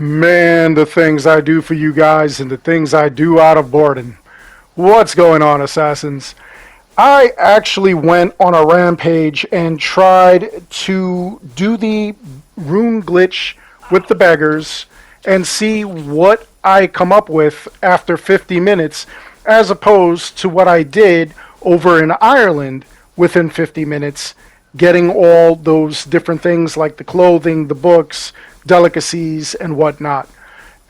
Man, the things I do for you guys and the things I do out of boredom. What's going on, assassins? I actually went on a rampage and tried to do the rune glitch with the beggars and see what I come up with after 50 minutes as opposed to what I did over in Ireland within 50 minutes, getting all those different things like the clothing, the books, delicacies, and whatnot.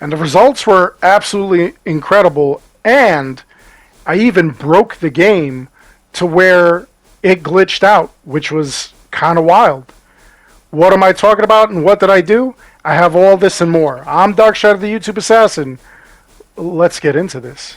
And the results were absolutely incredible, and I even broke the game to where it glitched out, which was kind of wild. What am I talking about and what did I do? I have all this and more. I'm Darkshot, the YouTube Assassin. Let's get into this.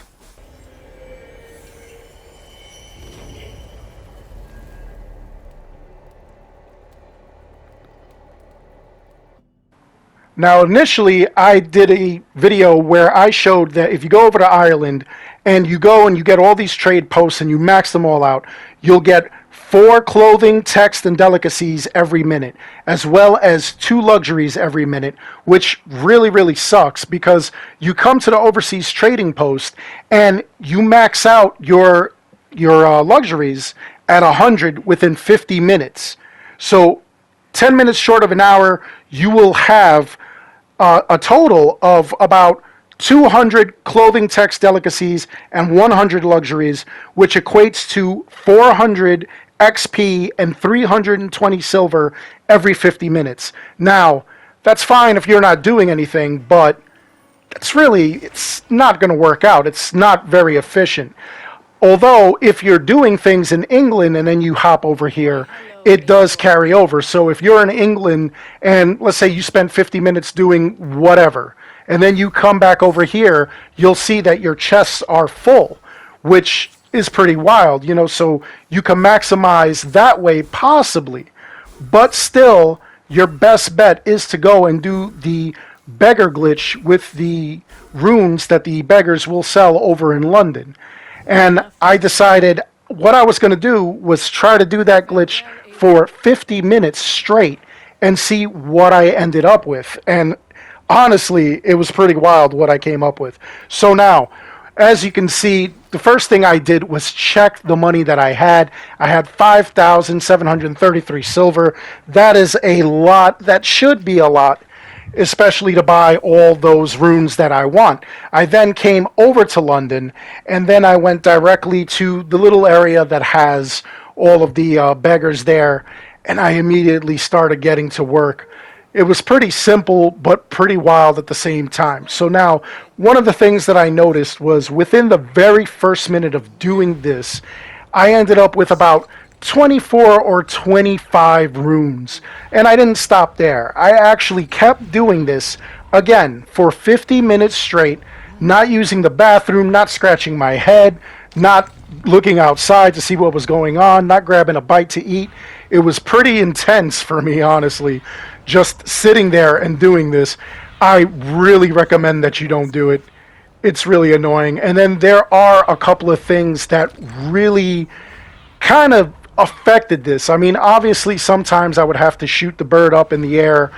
Now, initially, I did a video where I showed that if you go over to Ireland and you go and you get all these trade posts and you max them all out, you'll get 4 clothing, text, and delicacies every minute, as well as 2 luxuries every minute, which really sucks because you come to the overseas trading post and you max out your luxuries at 100 within 50 minutes. So 10 minutes short of an hour, you will have a total of about 200 clothing, text, delicacies, and 100 luxuries, which equates to 400 XP and 320 silver every 50 minutes. Now, that's fine if you're not doing anything, but it's not going to work out. It's not very efficient. Although, if you're doing things in England and then you hop over here, it does carry over. So if you're in England and let's say you spent 50 minutes doing whatever, and then you come back over here, you'll see that your chests are full, which is pretty wild, so you can maximize that way possibly. But still, your best bet is to go and do the beggar glitch with the runes that the beggars will sell over in London. And I decided what I was going to do was try to do that glitch for 50 minutes straight and see what I ended up with. And honestly, it was pretty wild what I came up with. So now, as you can see, the first thing I did was check the money that I had. I had 5,733 silver. That is a lot. That should be a lot, especially to buy all those runes that I want. I then came over to London, and then I went directly to the little area that has all of the beggars there, and I immediately started getting to work. It was pretty simple, but pretty wild at the same time. So now, one of the things that I noticed was within the very first minute of doing this, I ended up with about 24 or 25 runes. And I didn't stop there. I actually kept doing this, again, for 50 minutes straight, not using the bathroom, not scratching my head, not looking outside to see what was going on, not grabbing a bite to eat. It was pretty intense for me, honestly, just sitting there and doing this. I really recommend that you don't do it. It's really annoying. And then there are a couple of things that really kind of affected this. I mean, obviously, sometimes I would have to shoot the bird up in the air,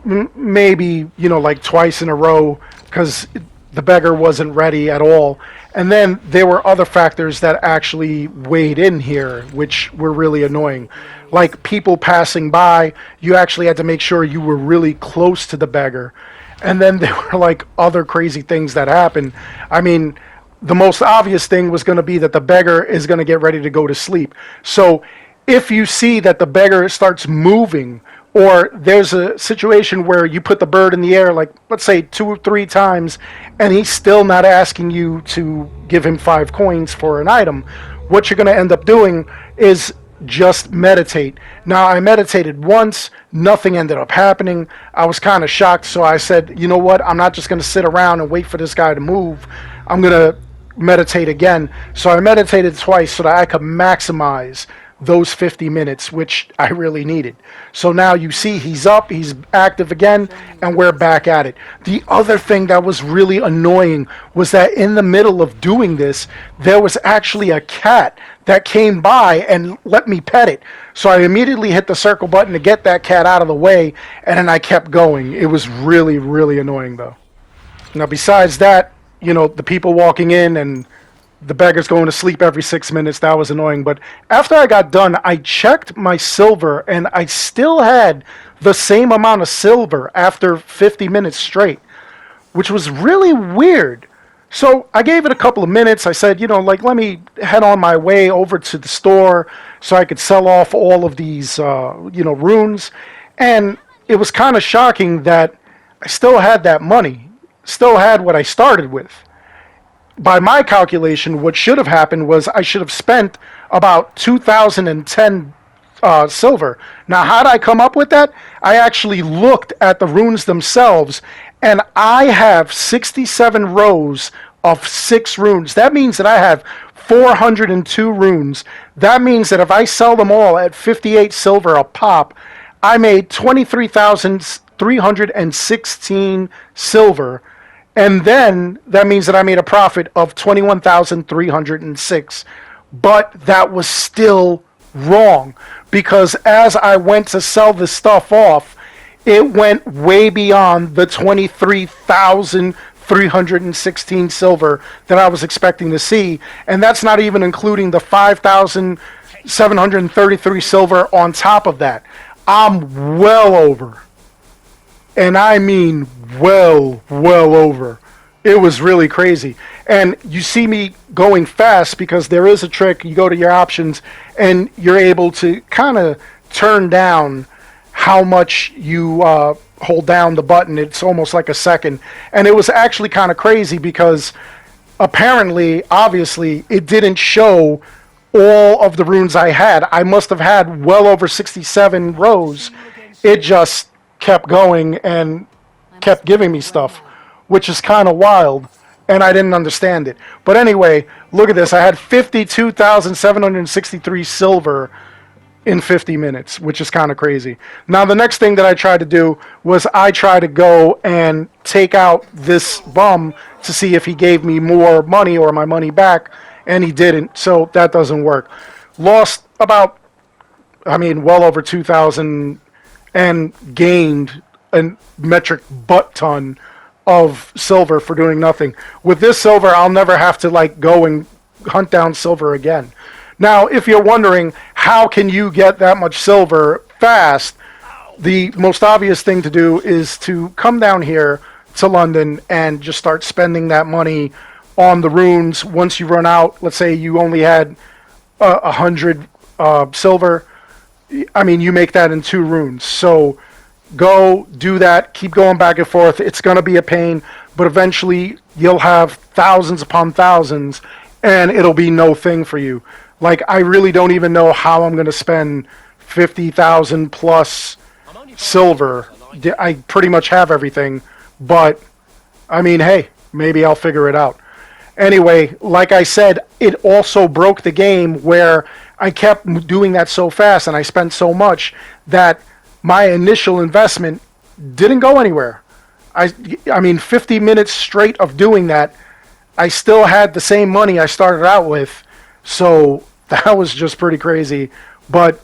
maybe, like twice in a row, because the beggar wasn't ready at all. And then there were other factors that actually weighed in here, which were really annoying. Like people passing by, you actually had to make sure you were really close to the beggar. And then there were like other crazy things that happened. I mean, the most obvious thing was going to be that the beggar is going to get ready to go to sleep. So if you see that the beggar starts moving, or there's a situation where you put the bird in the air, like let's say 2 or 3 times, and he's still not asking you to give him 5 coins for an item, what you're going to end up doing is just meditate. Now, I meditated once, nothing ended up happening. I was kind of shocked, so I said, you know what, I'm not just going to sit around and wait for this guy to move. I'm going to meditate again. So I meditated twice so that I could maximize those 50 minutes, which I really needed. So now you see he's up, he's active again, and we're back at it. The other thing that was really annoying was that in the middle of doing this, there was actually a cat that came by and let me pet it. So I immediately hit the circle button to get that cat out of the way, and then I kept going. It was really, really annoying though. Now besides that, the people walking in and the beggars going to sleep every 6 minutes, that was annoying. But after I got done, I checked my silver, and I still had the same amount of silver after 50 minutes straight, which was really weird. So I gave it a couple of minutes. I said, let me head on my way over to the store so I could sell off all of these, runes. And it was kind of shocking that I still had that money, still had what I started with. By my calculation, what should have happened was I should have spent about 2010 silver. Now, how did I come up with that? I actually looked at the runes themselves, and I have 67 rows of 6 runes. That means that I have 402 runes. That means that if I sell them all at 58 silver a pop, I made 23,316 silver. And then that means that I made a profit of 21,306. But that was still wrong, because as I went to sell this stuff off, it went way beyond the 23,316 silver that I was expecting to see. And that's not even including the 5,733 silver on top of that. I'm well over. And I mean well over. It was really crazy. And you see me going fast because there is a trick. You go to your options and you're able to kind of turn down how much you hold down the button. It's almost like a second. And it was actually kind of crazy because apparently, obviously, it didn't show all of the runes I had. I must have had well over 67 rows. It just kept going and kept giving me stuff, which is kind of wild, and I didn't understand it. But anyway, look at this. I had 52,763 silver in 50 minutes, which is kind of crazy. Now, the next thing that I tried to do was I tried to go and take out this bum to see if he gave me more money or my money back, and he didn't, so that doesn't work. Lost about, well over 2,000 and gained a metric butt ton of silver for doing nothing. With this silver, I'll never have to go and hunt down silver again. Now, if you're wondering how can you get that much silver fast, the most obvious thing to do is to come down here to London and just start spending that money on the runes. Once you run out, let's say you only had 100 silver, you make that in 2 runes. So go do that, keep going back and forth. It's going to be a pain, but eventually you'll have thousands upon thousands, and it'll be no thing for you. I really don't even know how I'm going to spend 50,000 plus silver. I pretty much have everything, but hey, maybe I'll figure it out. Anyway, like I said, it also broke the game where I kept doing that so fast and I spent so much that my initial investment didn't go anywhere. 50 minutes straight of doing that, I still had the same money I started out with. So that was just pretty crazy. But,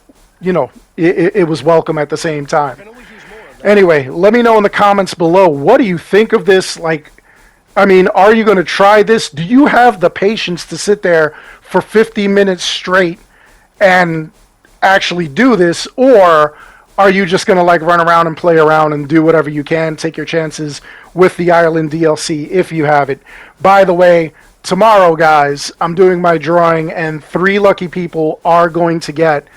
it was welcome at the same time. Anyway, let me know in the comments below, what do you think of this? Are you going to try this? Do you have the patience to sit there for 50 minutes straight and actually do this? Or are you just going to run around and play around and do whatever you can, take your chances with the Ireland DLC if you have it? By the way, tomorrow, guys, I'm doing my drawing, and 3 lucky people are going to get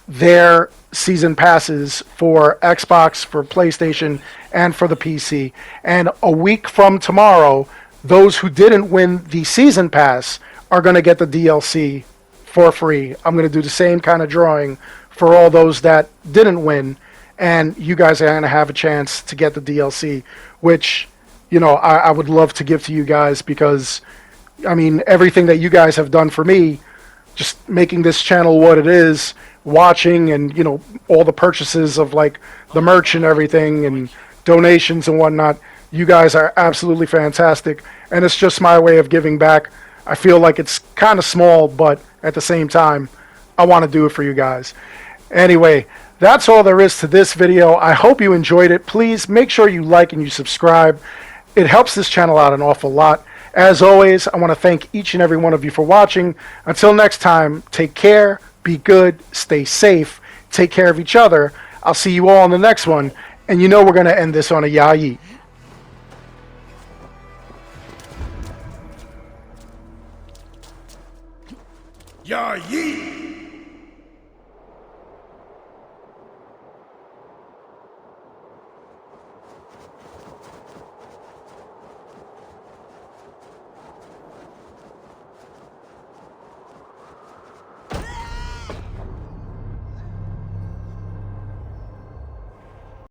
their season passes for Xbox, for PlayStation, and for the PC. And a week from tomorrow, those who didn't win the season pass are going to get the DLC for free. I'm going to do the same kind of drawing for all those that didn't win, and you guys are going to have a chance to get the DLC, which, I would love to give to you guys because, everything that you guys have done for me just making this channel what it is, watching and, you know, all the purchases of like the merch and everything and donations and whatnot. You guys are absolutely fantastic, and it's just my way of giving back. I feel like it's kind of small, but at the same time, I want to do it for you guys. Anyway, that's all there is to this video. I hope you enjoyed it. Please make sure you like and you subscribe. It helps this channel out an awful lot. As always, I want to thank each and every one of you for watching. Until next time, take care, be good, stay safe, take care of each other. I'll see you all in the next one. And you know we're going to end this on a ya yeet. Ya yeet!